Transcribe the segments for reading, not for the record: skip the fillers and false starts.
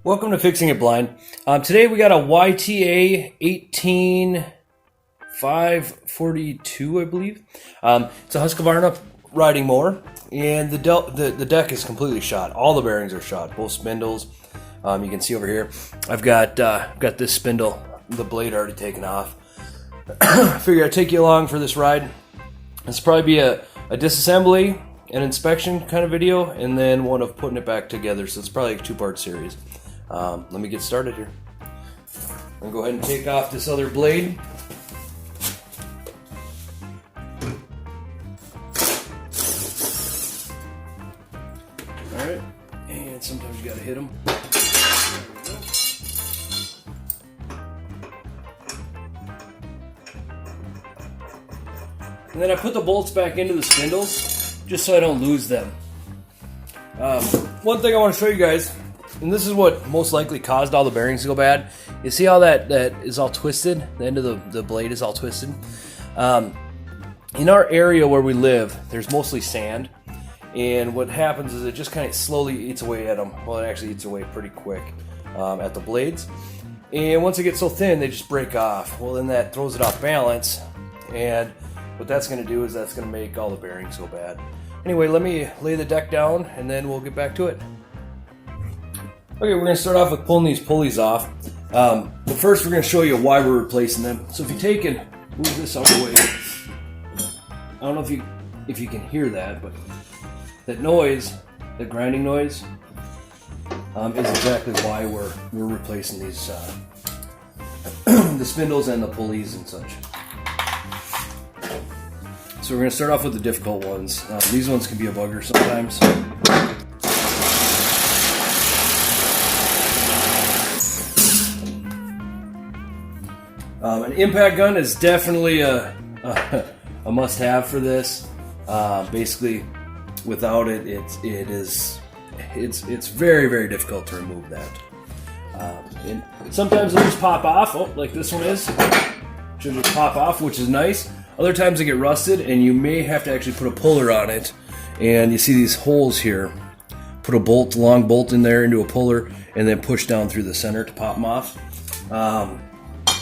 Welcome to Fixing It Blind. Today we got a YTA18542, I believe. It's a Husqvarna riding mower, and the deck is completely shot. All the bearings are shot, both spindles. You can see over here, I've got this spindle, the blade already taken off. I figured I'd take you along for this ride. This will probably be a disassembly, an inspection kind of video, and then one of putting it back together. So it's probably a two-part series. Let me get started here. I'm going to go ahead and take off this other blade. Alright, and sometimes you got to hit them. And then I put the bolts back into the spindles just so I don't lose them. One thing I want to show you guys, and this is what most likely caused all the bearings to go bad. You see how that is all twisted? The end of the blade is all twisted. In our area where we live, there's mostly sand. And what happens is it just kind of slowly eats away at them. Well, it actually eats away pretty quick at the blades. And once it gets so thin, they just break off. Well, then that throws it off balance. And what that's going to do is that's going to make all the bearings go bad. Anyway, let me lay the deck down and then we'll get back to it. Okay, we're going to start off with pulling these pulleys off. But first we're going to show you why we're replacing them. So if you take and move this out of the way, I don't know if you can hear that, but that noise, that grinding noise, is exactly why we're replacing these the spindles and the pulleys and such. So we're going to start off with the difficult ones. These ones can be a bugger sometimes. An impact gun is definitely a must-have for this. Basically, without it, it's very, very difficult to remove that. And sometimes they'll just pop off. Oh, like this one is. Should just pop off, which is nice. Other times they get rusted, and you may have to actually put a puller on it. And you see these holes here. Put a long bolt in there into a puller, and then push down through the center to pop them off.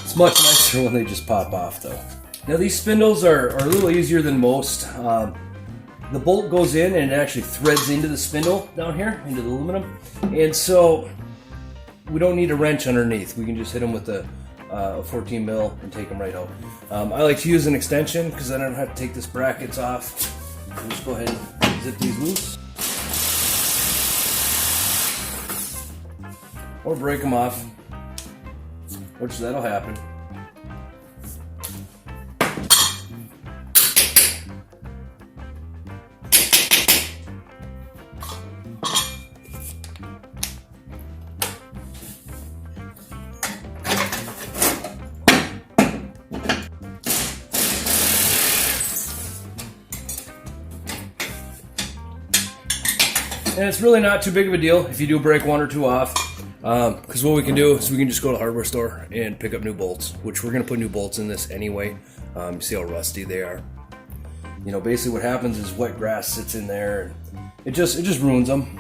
It's much nicer when they just pop off, though. Now these spindles are a little easier than most. The bolt goes in and it actually threads into the spindle down here, into the aluminum. And so we don't need a wrench underneath. We can just hit them with a 14 mil and take them right out. I like to use an extension because I don't have to take this brackets off. I'll just go ahead and zip these loose. Or break them off, which that'll happen. And it's really not too big of a deal if you do break one or two off, because what we can do is we can just go to the hardware store and pick up new bolts, which we're going to put new bolts in this anyway. You see how rusty they are. You know, basically what happens is wet grass sits in there and it just ruins them.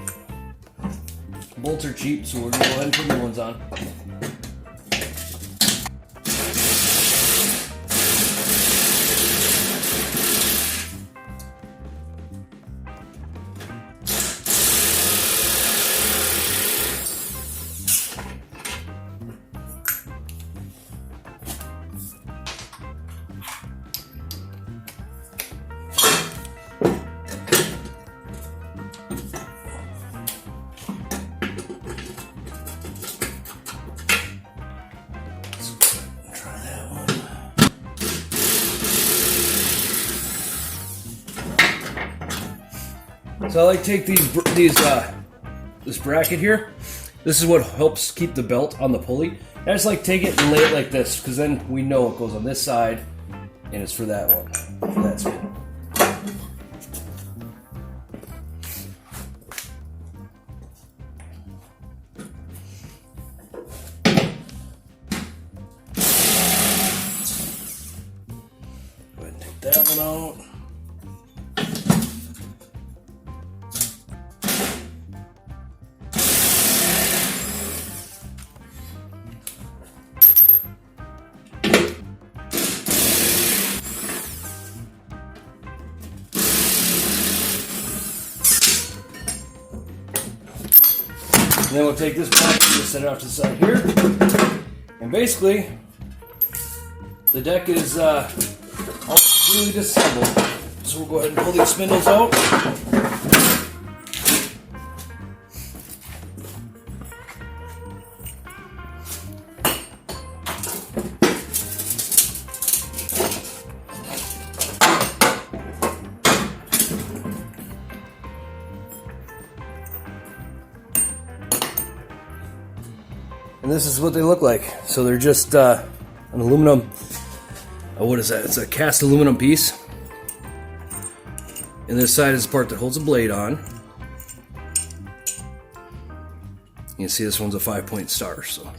Bolts are cheap, so we're going to go ahead and put new ones on. So I like to take this bracket here. This is what helps keep the belt on the pulley. I just like to take it and lay it like this, because then we know it goes on this side, and it's for that one, for that spin. Go ahead and that one out. And then we'll take this back and just set it off to the side here. And basically, the deck is all completely disassembled. So we'll go ahead and pull these spindles out. And this is what they look like. So they're just an aluminum, what is that? It's a cast aluminum piece. And this side is the part that holds the blade on. You can see this one's a 5-point star. So, all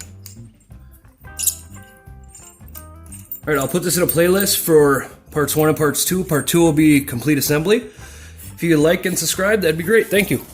right, I'll put this in a playlist for parts 1 and parts 2. Part 2 will be complete assembly. If you could like and subscribe, that'd be great. Thank you.